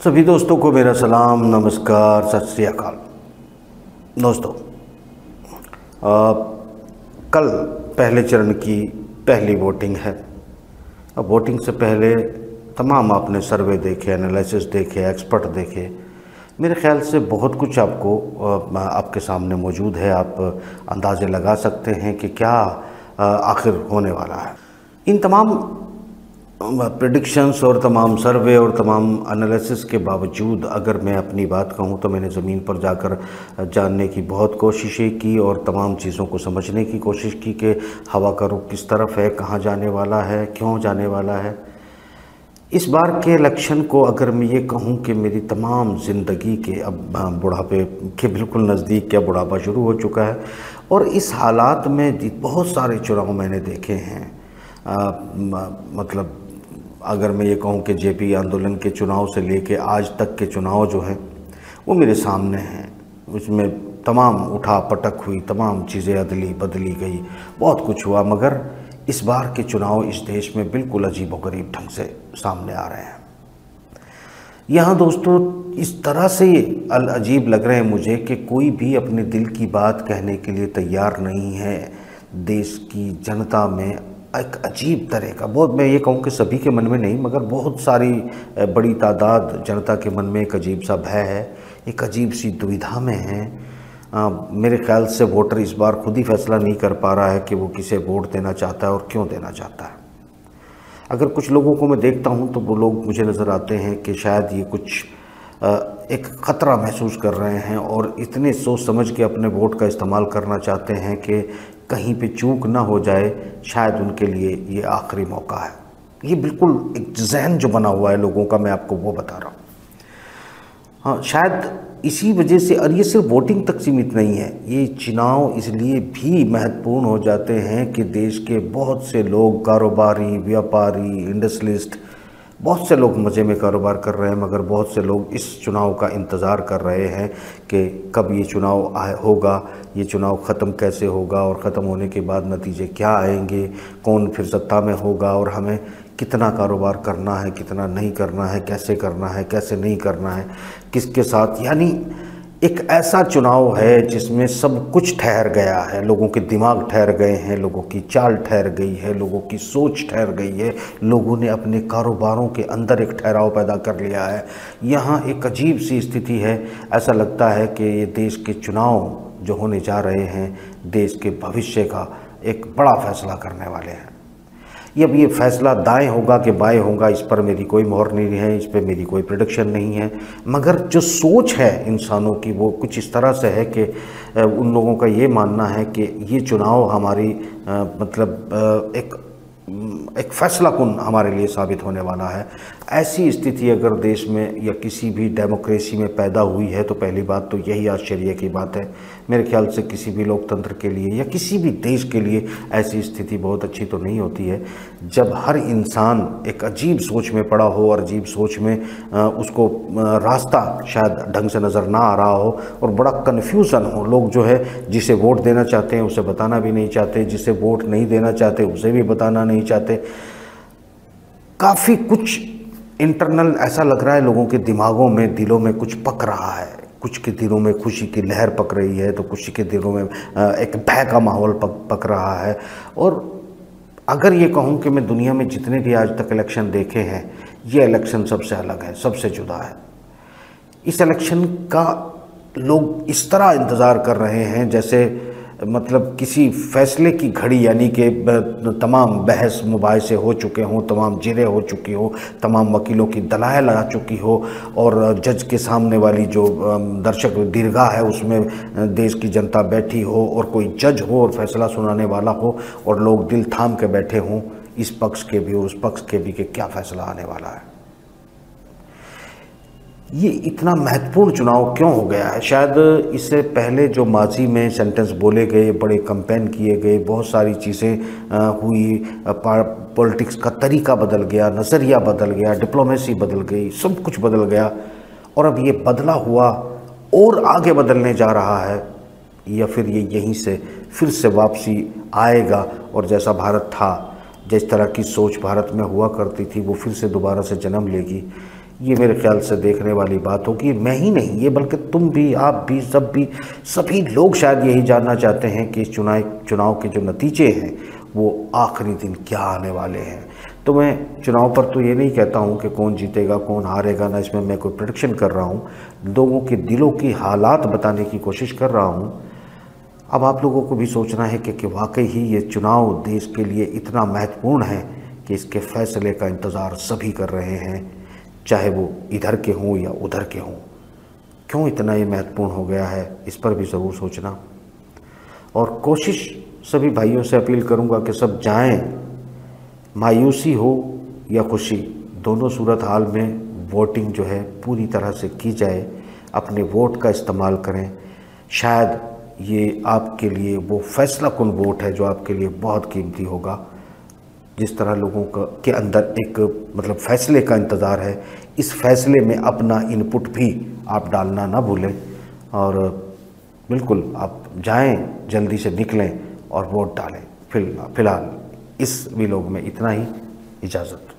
सभी दोस्तों को मेरा सलाम, नमस्कार, सत श्री अकाल। दोस्तों, कल पहले चरण की पहली वोटिंग है। अब वोटिंग से पहले तमाम आपने सर्वे देखे, एनालिसिस देखे, एक्सपर्ट देखे। मेरे ख्याल से बहुत कुछ आपके सामने मौजूद है। आप अंदाज़े लगा सकते हैं कि क्या आखिर होने वाला है। इन तमाम प्रेडिक्शंस और तमाम सर्वे और तमाम एनालिसिस के बावजूद अगर मैं अपनी बात कहूँ तो मैंने ज़मीन पर जाकर जानने की बहुत कोशिशें की और तमाम चीज़ों को समझने की कोशिश की कि हवा का रुख किस तरफ है, कहाँ जाने वाला है, क्यों जाने वाला है। इस बार के इलेक्शन को अगर मैं ये कहूँ कि मेरी तमाम ज़िंदगी के, अब बुढ़ापे के बिल्कुल नज़दीक क्या बुढ़ापा शुरू हो चुका है, और इस हालात में बहुत सारे चुनाव मैंने देखे हैं। मतलब अगर मैं ये कहूँ कि जेपी आंदोलन के चुनाव से लेके आज तक के चुनाव जो हैं वो मेरे सामने हैं। उसमें तमाम उठा पटक हुई, तमाम चीज़ें अदली बदली गई, बहुत कुछ हुआ, मगर इस बार के चुनाव इस देश में बिल्कुल अजीबोगरीब ढंग से सामने आ रहे हैं। यहाँ दोस्तों इस तरह से अजीब लग रहे हैं मुझे कि कोई भी अपने दिल की बात कहने के लिए तैयार नहीं है। देश की जनता में एक अजीब तरह का, बहुत, मैं ये कहूँ कि सभी के मन में नहीं मगर बहुत सारी बड़ी तादाद जनता के मन में एक अजीब सा भय है, एक अजीब सी दुविधा में है। मेरे ख्याल से वोटर इस बार खुद ही फैसला नहीं कर पा रहा है कि वो किसे वोट देना चाहता है और क्यों देना चाहता है। अगर कुछ लोगों को मैं देखता हूँ तो वो लोग मुझे नज़र आते हैं कि शायद ये कुछ एक ख़तरा महसूस कर रहे हैं और इतने सोच समझ के अपने वोट का इस्तेमाल करना चाहते हैं कि कहीं पे चूक ना हो जाए, शायद उनके लिए ये आखिरी मौका है। ये बिल्कुल एक जहन जो बना हुआ है लोगों का, मैं आपको वो बता रहा हूँ। हाँ, शायद इसी वजह से, और ये सिर्फ वोटिंग तक सीमित नहीं है, ये चुनाव इसलिए भी महत्वपूर्ण हो जाते हैं कि देश के बहुत से लोग, कारोबारी, व्यापारी, इंडस्ट्रियलिस्ट, बहुत से लोग मज़े में कारोबार कर रहे हैं, मगर बहुत से लोग इस चुनाव का इंतज़ार कर रहे हैं कि कब ये चुनाव होगा, ये चुनाव ख़त्म कैसे होगा और ख़त्म होने के बाद नतीजे क्या आएंगे, कौन फिर सत्ता में होगा और हमें कितना कारोबार करना है, कितना नहीं करना है, कैसे नहीं करना है, किसके साथ। यानी एक ऐसा चुनाव है जिसमें सब कुछ ठहर गया है। लोगों के दिमाग ठहर गए हैं, लोगों की चाल ठहर गई है, लोगों की सोच ठहर गई है, लोगों ने अपने कारोबारों के अंदर एक ठहराव पैदा कर लिया है। यहाँ एक अजीब सी स्थिति है। ऐसा लगता है कि ये देश के चुनाव जो होने जा रहे हैं, देश के भविष्य का एक बड़ा फैसला करने वाले हैं। अब ये फैसला दाएं होगा कि बाएं होगा, इस पर मेरी कोई मोहर नहीं है, इस पर मेरी कोई प्रेडिक्शन नहीं है, मगर जो सोच है इंसानों की वो कुछ इस तरह से है कि उन लोगों का ये मानना है कि ये चुनाव हमारी मतलब एक फैसला कुन हमारे लिए साबित होने वाला है। ऐसी स्थिति अगर देश में या किसी भी डेमोक्रेसी में पैदा हुई है तो पहली बात तो यही आश्चर्य की बात है। मेरे ख्याल से किसी भी लोकतंत्र के लिए या किसी भी देश के लिए ऐसी स्थिति बहुत अच्छी तो नहीं होती है, जब हर इंसान एक अजीब सोच में पड़ा हो और अजीब सोच में उसको रास्ता शायद ढंग से नज़र ना आ रहा हो और बड़ा कन्फ्यूज़न हो। लोग जो है जिसे वोट देना चाहते हैं उसे बताना भी नहीं चाहते, जिसे वोट नहीं देना चाहते उसे भी बताना नहीं चाहते। काफ़ी कुछ इंटरनल ऐसा लग रहा है लोगों के दिमागों में, दिलों में कुछ पक रहा है। कुछ के दिलों में खुशी की लहर पक रही है तो कुछ के दिलों में एक भय का माहौल पक रहा है। और अगर ये कहूँ कि मैं दुनिया में जितने भी आज तक इलेक्शन देखे हैं, ये इलेक्शन सबसे अलग है, सबसे जुदा है। इस इलेक्शन का लोग इस तरह इंतज़ार कर रहे हैं जैसे मतलब किसी फैसले की घड़ी, यानी कि तमाम बहस मुबाहिसे हो चुके हों, तमाम जिरे हो चुकी हो, तमाम वकीलों की दलाइल आ चुकी हो और जज के सामने वाली जो दर्शक दीर्घा है उसमें देश की जनता बैठी हो और कोई जज हो और फैसला सुनाने वाला हो और लोग दिल थाम के बैठे हों, इस पक्ष के भी और उस पक्ष के भी, कि क्या फ़ैसला आने वाला है। ये इतना महत्वपूर्ण चुनाव क्यों हो गया है? शायद इससे पहले जो माजी में सेंटेंस बोले गए, बड़े कैंपेन किए गए, बहुत सारी चीज़ें हुई, पॉलिटिक्स का तरीका बदल गया, नज़रिया बदल गया, डिप्लोमेसी बदल गई, सब कुछ बदल गया और अब ये बदला हुआ और आगे बदलने जा रहा है, या फिर ये यहीं से फिर से वापसी आएगा और जैसा भारत था, जिस तरह की सोच भारत में हुआ करती थी वो फिर से दोबारा से जन्म लेगी। ये मेरे ख्याल से देखने वाली बात होगी। मैं ही नहीं, ये बल्कि तुम भी, आप भी, सभी लोग शायद यही जानना चाहते हैं कि इस चुनाव के जो नतीजे हैं वो आखिरी दिन क्या आने वाले हैं। तो मैं चुनाव पर तो ये नहीं कहता हूँ कि कौन जीतेगा कौन हारेगा, ना इसमें मैं कोई प्रेडिक्शन कर रहा हूँ, लोगों के दिलों की हालात बताने की कोशिश कर रहा हूँ। अब आप लोगों को भी सोचना है कि वाकई ही ये चुनाव देश के लिए इतना महत्वपूर्ण है कि इसके फैसले का इंतज़ार सभी कर रहे हैं, चाहे वो इधर के हों या उधर के हों। क्यों इतना ये महत्वपूर्ण हो गया है, इस पर भी ज़रूर सोचना। और कोशिश सभी भाइयों से अपील करूंगा कि सब जाएं, मायूसी हो या खुशी, दोनों सूरत हाल में वोटिंग जो है पूरी तरह से की जाए, अपने वोट का इस्तेमाल करें। शायद ये आपके लिए वो फैसला कुन वोट है जो आपके लिए बहुत कीमती होगा। जिस तरह लोगों के अंदर एक मतलब फैसले का इंतज़ार है, इस फैसले में अपना इनपुट भी आप डालना ना भूलें। और बिल्कुल आप जाएं, जल्दी से निकलें और वोट डालें। फिलहाल इस व्लॉग में इतना ही। इजाज़त।